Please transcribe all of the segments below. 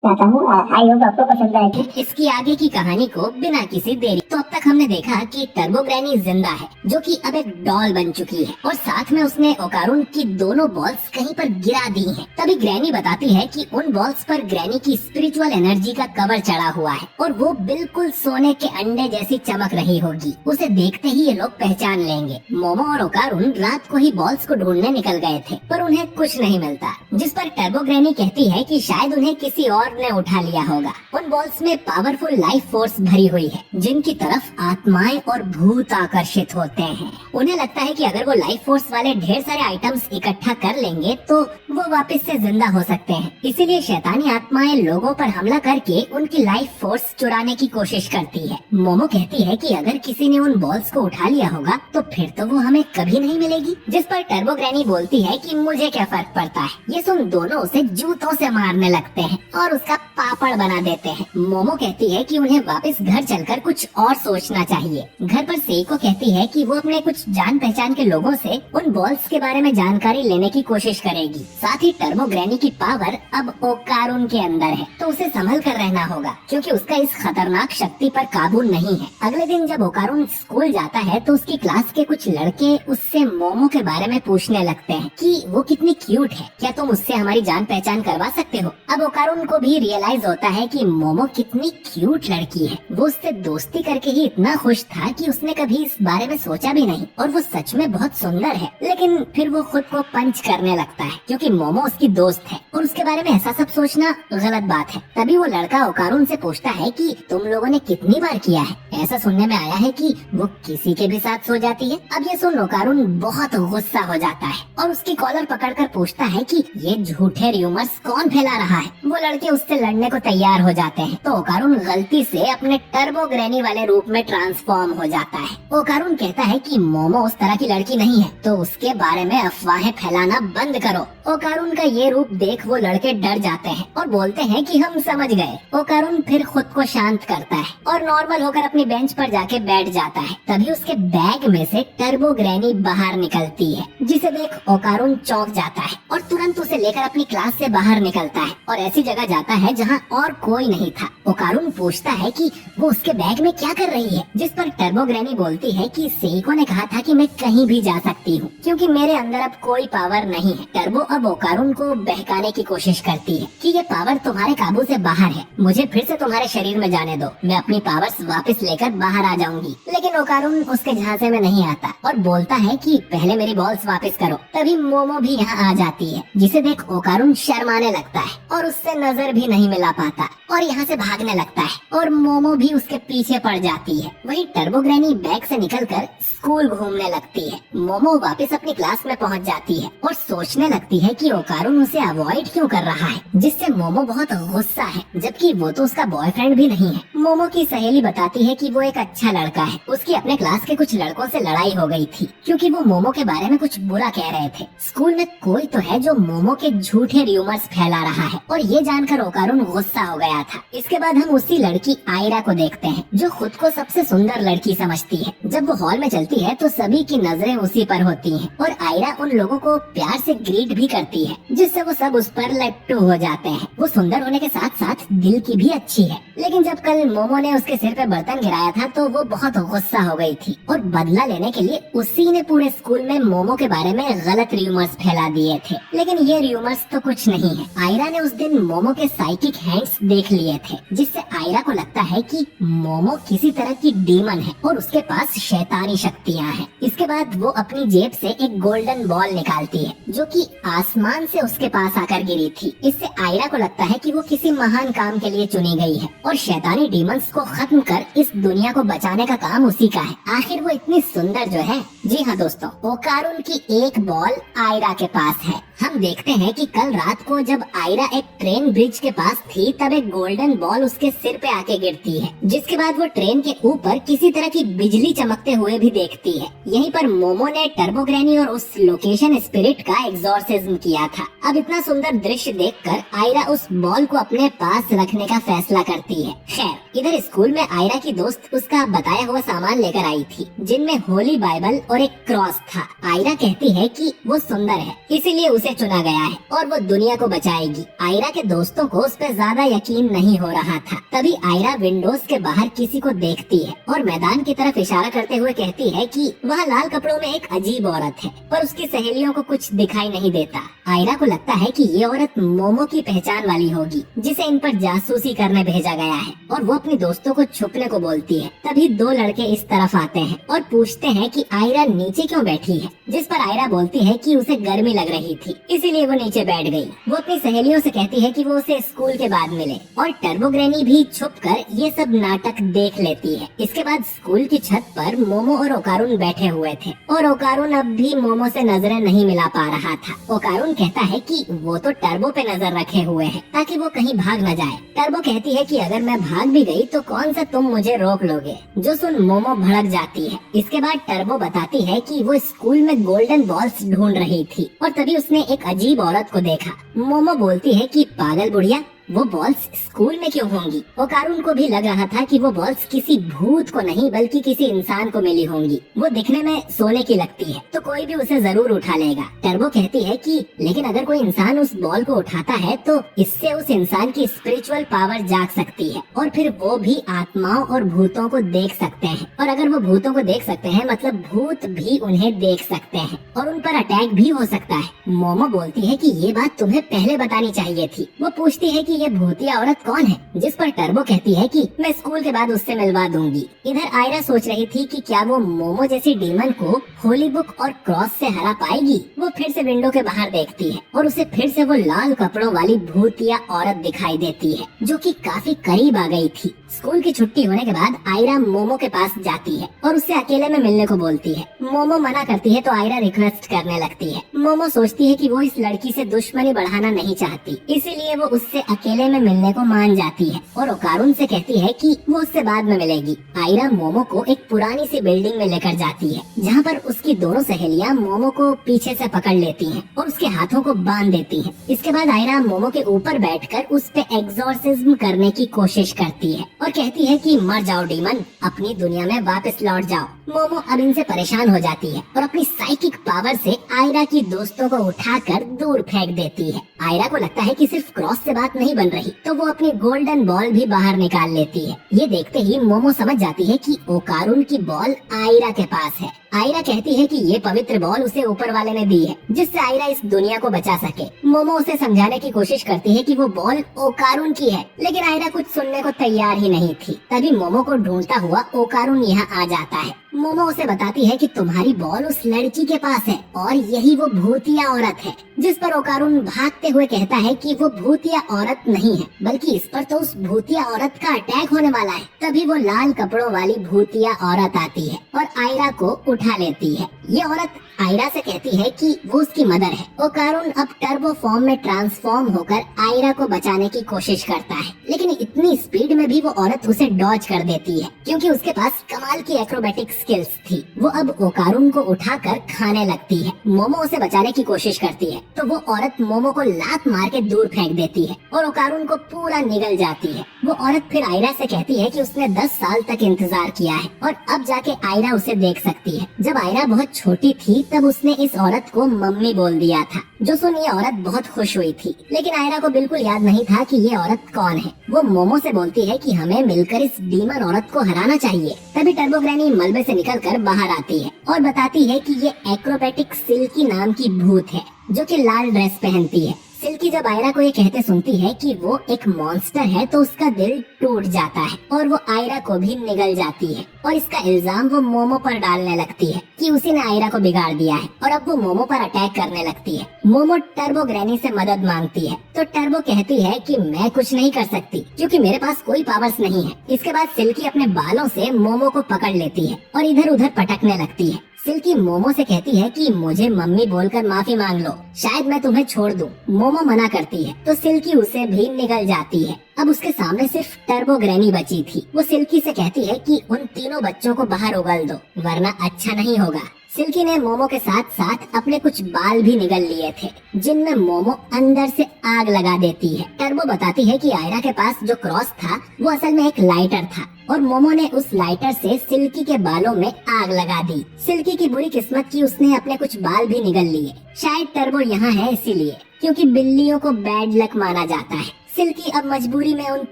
चाहता हूँ। I hope आपको पसंद आएगी। इसकी आगे की कहानी को बिना किसी देरी तो अब तक हमने देखा कि टर्बो ग्रैनी जिंदा है, जो कि अब एक डॉल बन चुकी है और साथ में उसने ओकारुन की दोनों बॉल्स कहीं पर गिरा दी हैं। तभी ग्रैनी बताती है कि उन बॉल्स पर ग्रैनी की स्पिरिचुअल एनर्जी का कवर चढ़ा हुआ है और वो बिल्कुल सोने के अंडे जैसी चमक रही होगी। उसे देखते ही ये लोग पहचान लेंगे। मोमो और ओकारुन रात को ही बॉल्स को ढूंढने निकल गए थे, पर उन्हें कुछ नहीं मिलता, जिस पर टर्बो ग्रैनी कहती है कि शायद उन्हें किसी और ने उठा लिया होगा। उन बॉल्स में पावरफुल लाइफ फोर्स भरी हुई है, जिनकी तरफ आत्माएं और भूत आकर्षित होते हैं। उन्हें लगता है कि अगर वो लाइफ फोर्स वाले ढेर सारे आइटम्स इकट्ठा कर लेंगे तो वो वापस से जिंदा हो सकते हैं। इसीलिए शैतानी आत्माएं लोगों पर हमला करके उनकी लाइफ फोर्स चुराने की कोशिश करती है। मोमो कहती है कि अगर किसी ने उन बॉल्स को उठा लिया होगा तो फिर तो वो हमें कभी नहीं मिलेगी, जिस पर टर्बो ग्रैनी बोलती है कि मुझे क्या फर्क पड़ता है। ये सुन दोनों उसे जूतों से मारने लगते हैं और उसका पापड़ बना देते हैं। मोमो कहती है कि उन्हें वापस घर चलकर कुछ और सोचना चाहिए। घर पर सेइको कहती है कि वो अपने कुछ जान पहचान के लोगों से उन बॉल्स के बारे में जानकारी लेने की कोशिश करेगी। साथ ही टर्बो ग्रैनी की पावर अब ओकारुन के अंदर है, तो उसे संभल कर रहना होगा, क्योंकि उसका इस खतरनाक शक्ति पर काबू नहीं है। अगले दिन जब ओकारुन स्कूल जाता है तो उसकी क्लास के कुछ लड़के उससे मोमो के बारे में पूछने लगते हैं कि वो कितनी क्यूट है, क्या तुम उससे हमारी जान पहचान करवा सकते हो। अब ओकारुन को भी रियलाइज होता है कि मोमो कितनी क्यूट लड़की है। वो उससे दोस्ती करके ही इतना खुश था कि उसने कभी इस बारे में सोचा भी नहीं, और वो सच में बहुत सुंदर है। लेकिन फिर वो खुद को पंच करने लगता है, क्योंकि मोमो उसकी दोस्त है और उसके बारे में ऐसा सब सोचना गलत बात है। तभी वो लड़का ओकारुन से पूछता है कि तुम लोगों ने कितनी बार किया है। ऐसा सुनने में आया है कि वो किसी के भी साथ सो जाती है। अब ये सुन ओकारुन बहुत गुस्सा हो जाता है और उसकी कॉलर पकड़कर पूछता है कि ये झूठे र्यूमर्स कौन फैला रहा है। वो लड़के उससे लड़ने को तैयार हो जाते हैं, तो ओकारुन गलती से अपने टर्बो ग्रैनी वाले रूप में ट्रांसफॉर्म हो जाता है। ओकारुन कहता है कि मोमो उस तरह की लड़की नहीं है, तो उसके बारे में अफवाहें फैलाना बंद करो। ओकारुन का ये रूप देख वो लड़के डर जाते हैं और बोलते हैं कि हम समझ गए। ओकारुन फिर खुद को शांत करता है और नॉर्मल होकर अपनी बेंच पर जाके बैठ जाता है। तभी उसके बैग में से टर्बो ग्रैनी बाहर निकलती है, जिसे देख ओकारुन चौंक जाता है और तुरंत उसे लेकर अपनी क्लास से बाहर निकलता है और ऐसी जगह जाता है जहाँ और कोई नहीं था। ओकारुन पूछता है कि वो उसके बैग में क्या कर रही है, जिस पर टर्बो ग्रैनी बोलती है कि सेइको ने कहा था कि मैं कहीं भी जा सकती हूँ, क्योंकि मेरे अंदर अब कोई पावर नहीं है। टर्बो अब ओकारुन को बहकाने की कोशिश करती है कि ये पावर तुम्हारे काबू से बाहर है, मुझे फिर से तुम्हारे शरीर में जाने दो, मैं अपनी पावर्स वापस लेकर बाहर आ जाऊंगी। लेकिन ओकारुन उसके झांसे में नहीं आता और बोलता है कि पहले मेरी बॉल्स वापस करो। तभी मोमो भी यहाँ आ जाती है, जिसे देख ओकारुन शर्माने लगता है और उससे नजर भी नहीं मिला पाता और यहाँ से भागने लगता है और मोमो भी उसके पीछे पड़ जाती है। वहीं टर्बो ग्रैनी बैग से निकलकर स्कूल घूमने लगती है। मोमो वापस अपनी क्लास में पहुँच जाती है और सोचने लगती है कि ओकारुन उसे अवॉइड क्यों कर रहा है, जिससे मोमो बहुत गुस्सा है, जबकि वो तो उसका बॉयफ्रेंड भी नहीं है। मोमो की सहेली बताती है कि वो एक अच्छा लड़का है, उसकी अपने क्लास के कुछ लड़कों से लड़ाई हो गई थी, क्योंकि वो मोमो के बारे में कुछ बुरा कह रहे थे। स्कूल में कोई तो है जो मोमो के झूठे र्यूमर्स फैला रहा है, और ये जानकर ओकारुन गुस्सा हो गया था। इसके बाद हम उसी लड़की आयरा को देखते हैं, जो खुद को सबसे सुंदर लड़की समझती है। जब वो हॉल में चलती है तो सभी की नजरें उसी पर होती हैं और आयरा उन लोगों को प्यार से ग्रीट भी करती है, जिससे वो सब उस पर लट्टू हो जाते हैं। वो सुंदर होने के साथ साथ दिल की भी अच्छी है। लेकिन जब कल मोमो ने उसके सिर पे बर्तन गिराया था तो वो बहुत गुस्सा हो गई थी और बदला लेने के लिए उसी ने पूरे स्कूल में मोमो के बारे में गलत र्यूमर्स फैला दिए थे। लेकिन ये र्यूमर्स तो कुछ नहीं है। आयरा ने उस दिन मोमो के साइकिक हैंड्स देख लिए थे, जिससे आयरा को लगता है कि मोमो किसी तरह की डीमन है और उसके पास शैतानी शक्तियाँ हैं। इसके बाद वो अपनी जेब से एक गोल्डन बॉल निकालती है, जो कि आसमान से उसके पास आकर गिरी थी। इससे आयरा को लगता है कि वो किसी महान काम के लिए चुनी गई है और शैतानी डीमंस को खत्म कर इस दुनिया को बचाने का काम उसी का है। आखिर वो इतनी सुंदर जो है। जी हाँ दोस्तों, ओकारुन की एक बॉल आयरा के पास है। हम देखते हैं कि कल रात को जब आयरा एक ट्रेन ब्रिज के पास थी, तब एक गोल्डन बॉल उसके सिर पे आके गिरती है, जिसके बाद वो ट्रेन के ऊपर किसी तरह की बिजली चमकते हुए भी देखती है। यहीं पर मोमो ने टर्बो ग्रैनी और उस लोकेशन स्पिरिट का एग्जॉर्सिज्म किया था। अब इतना सुंदर दृश्य देखकर आयरा उस बॉल को अपने पास रखने का फैसला करती है। खैर इधर स्कूल में आयरा की दोस्त उसका बताया हुआ सामान लेकर आई थी, जिनमें होली बाइबल और एक क्रॉस था। आयरा कहती है कि वो सुंदर है, इसीलिए उसे चुना गया है और वो दुनिया को बचाएगी। आयरा के दोस्तों को उस पर ज्यादा यकीन नहीं हो रहा था। तभी आयरा विंडोज के बाहर किसी को देखती है और मैदान की तरफ इशारा करते हुए कहती है कि वह लाल कपड़ों में एक अजीब औरत है, पर उसकी सहेलियों को कुछ दिखाई नहीं देता। आयरा को लगता है कि ये औरत मोमो की पहचान वाली होगी, जिसे इन पर जासूसी करने भेजा गया है, और वो अपनी दोस्तों को छुपने को बोलती है। तभी दो लड़के इस तरफ आते हैं और पूछते हैं कि आयरा नीचे क्यों बैठी है, जिस पर आयरा बोलती है कि उसे गर्मी लग रही थी, इसीलिए वो नीचे बैठ गई। वो अपनी सहेलियों से कहती है कि वो उसे स्कूल के बाद मिले, और टर्बो ग्रैनी भी छुपकर ये सब नाटक देख लेती है। इसके बाद स्कूल की छत पर मोमो और ओकारुन बैठे हुए थे, और ओकारुन अब भी मोमो से नजरें नहीं मिला पा रहा था। ओकारुन कहता है कि वो तो टर्बो पे नजर रखे हुए है ताकि वो कहीं भाग न जाए। टर्बो कहती है कि अगर मैं भाग भी गई तो कौन सा तुम मुझे रोक लोगे, जो सुन मोमो भड़क जाती है। इसके बाद टर्बो बताती है कि वो स्कूल में गोल्डन बॉल्स ढूंढ रही थी और तभी उसने एक अजीब औरत को देखा। मोमो बोलती है कि पागल बुढ़िया, वो बॉल्स स्कूल में क्यों होंगी। ओकारुन को भी लग रहा था कि वो बॉल्स किसी भूत को नहीं बल्कि किसी इंसान को मिली होंगी। वो दिखने में सोने की लगती है तो कोई भी उसे जरूर उठा लेगा। टर्बो कहती है कि लेकिन अगर कोई इंसान उस बॉल को उठाता है तो इससे उस इंसान की स्पिरिचुअल पावर जाग सकती है और फिर वो भी आत्माओं और भूतों को देख सकते हैं, और अगर वो भूतों को देख सकते हैं मतलब भूत भी उन्हें देख सकते हैं और उन पर अटैक भी हो सकता है। मोमो बोलती है कि ये बात तुम्हें पहले बतानी चाहिए थी। वो पूछती है कि ये भूतिया औरत कौन है, जिस पर टर्बो कहती है कि मैं स्कूल के बाद उससे मिलवा दूंगी। इधर आयरा सोच रही थी कि क्या वो मोमो जैसी डीमन को होली बुक और क्रॉस से हरा पाएगी। वो फिर से विंडो के बाहर देखती है और उसे फिर से वो लाल कपड़ों वाली भूतिया औरत दिखाई देती है, जो कि काफी करीब आ गई थी। स्कूल की छुट्टी होने के बाद आयरा मोमो के पास जाती है और उससे अकेले में मिलने को बोलती है। मोमो मना करती है तो आयरा रिक्वेस्ट करने लगती है। मोमो सोचती है कि वो इस लड़की से दुश्मनी बढ़ाना नहीं चाहती, इसीलिए वो उससे अकेले में मिलने को मान जाती है और ओकारुन से कहती है कि वो उससे बाद में मिलेगी। आयरा मोमो को एक पुरानी सी बिल्डिंग में लेकर जाती है, जहाँ पर उसकी दोनों सहेलियाँ मोमो को पीछे से पकड़ लेती हैं और उसके हाथों को बांध देती हैं। इसके बाद आयरा मोमो के ऊपर बैठकर उस पे एग्जॉर्सिज्म करने की कोशिश करती है और कहती है कि मर जाओ डीमन, अपनी दुनिया में वापस लौट जाओ। मोमो अब इनसे परेशान हो जाती है और अपनी साइकिक पावर से आयरा की दोस्तों को उठाकर दूर फेंक देती है। आयरा को लगता है कि सिर्फ क्रॉस से बात नहीं बन रही, तो वो अपनी गोल्डन बॉल भी बाहर निकाल लेती है। ये देखते ही मोमो समझ जाती है कि ओकारुन की बॉल आयरा के पास है। आयरा कहती है कि ये पवित्र बॉल उसे ऊपर वाले ने दी है, जिससे आयरा इस दुनिया को बचा सके। मोमो उसे समझाने की कोशिश करती है कि वो बॉल ओकारुन की है, लेकिन आयरा कुछ सुनने को तैयार ही नहीं थी। तभी मोमो को ढूंढता हुआ ओकारुन यहाँ आ जाता है। मोमो उसे बताती है कि तुम्हारी बॉल उस लड़की के पास है और यही वो भूतिया औरत है, जिस पर ओकारुन भागते हुए कहता है कि वो भूतिया औरत नहीं है, बल्कि इस पर तो उस भूतिया औरत का अटैक होने वाला है। तभी वो लाल कपड़ों वाली भूतिया औरत आती है और आयरा को उठा लेती है। ये औरत आयरा से कहती है कि वो उसकी मदर है। ओकारुन अब टर्बो फॉर्म में ट्रांसफॉर्म होकर आयरा को बचाने की कोशिश करता है, लेकिन इतनी स्पीड में भी वो औरत उसे डॉज कर देती है, क्योंकि उसके पास कमाल की एक्रोबैटिक स्किल्स थी। वो अब ओकारुन को उठाकर खाने लगती है। मोमो उसे बचाने की कोशिश करती है तो वो औरत मोमो को लात मार के दूर फेंक देती है और ओकारुन को पूरा निगल जाती है। वो औरत फिर आयरा से कहती है कि उसने 10 साल तक इंतजार किया है और अब जाके आयरा उसे देख सकती है। जब आयरा बहुत छोटी थी तब उसने इस औरत को मम्मी बोल दिया था, जो सुन ये औरत बहुत खुश हुई थी, लेकिन आयरा को बिल्कुल याद नहीं था कि ये औरत कौन है। वो मोमो से बोलती है कि हमें मिलकर इस डीमन औरत को हराना चाहिए। तभी टर्बो ग्रैनी मलबे से निकलकर बाहर आती है और बताती है कि ये एक्रोबैटिक सिल्की नाम की भूत है, जो कि लाल ड्रेस पहनती है। सिल्की जब आयरा को ये कहते सुनती है कि वो एक मॉन्स्टर है तो उसका दिल टूट जाता है और वो आयरा को भी निगल जाती है और इसका इल्जाम वो मोमो पर डालने लगती है कि उसी ने आयरा को बिगाड़ दिया है और अब वो मोमो पर अटैक करने लगती है। मोमो टर्बो ग्रैनी से मदद मांगती है तो टर्बो कहती है कि मैं कुछ नहीं कर सकती क्योंकि मेरे पास कोई पावर्स नहीं है। इसके बाद सिल्की अपने बालों से मोमो को पकड़ लेती है और इधर उधर पटकने लगती है। सिल्की मोमो से कहती है कि मुझे मम्मी बोलकर माफी मांग लो, शायद मैं तुम्हें छोड़ दूं। मोमो मना करती है तो सिल्की उसे भी निगल जाती है। अब उसके सामने सिर्फ टर्बो ग्रैनी बची थी। वो सिल्की से कहती है कि उन तीनों बच्चों को बाहर उगल दो वरना अच्छा नहीं होगा। सिल्की ने मोमो के साथ साथ अपने कुछ बाल भी निगल लिए थे, जिनमें मोमो अंदर से आग लगा देती है। टर्बो बताती है कि आयरा के पास जो क्रॉस था वो असल में एक लाइटर था और मोमो ने उस लाइटर से सिल्की के बालों में आग लगा दी। सिल्की की बुरी किस्मत की उसने अपने कुछ बाल भी निगल लिए। शायद टर्बो यहाँ है इसीलिए, क्योंकि बिल्लियों को बैड लक माना जाता है। सिल्की अब मजबूरी में उन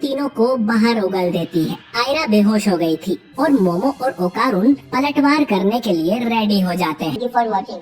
तीनों को बाहर उगल देती है। आयरा बेहोश हो गई थी और मोमो और ओकारुन पलटवार करने के लिए रेडी हो जाते हैं। Thank you for watching.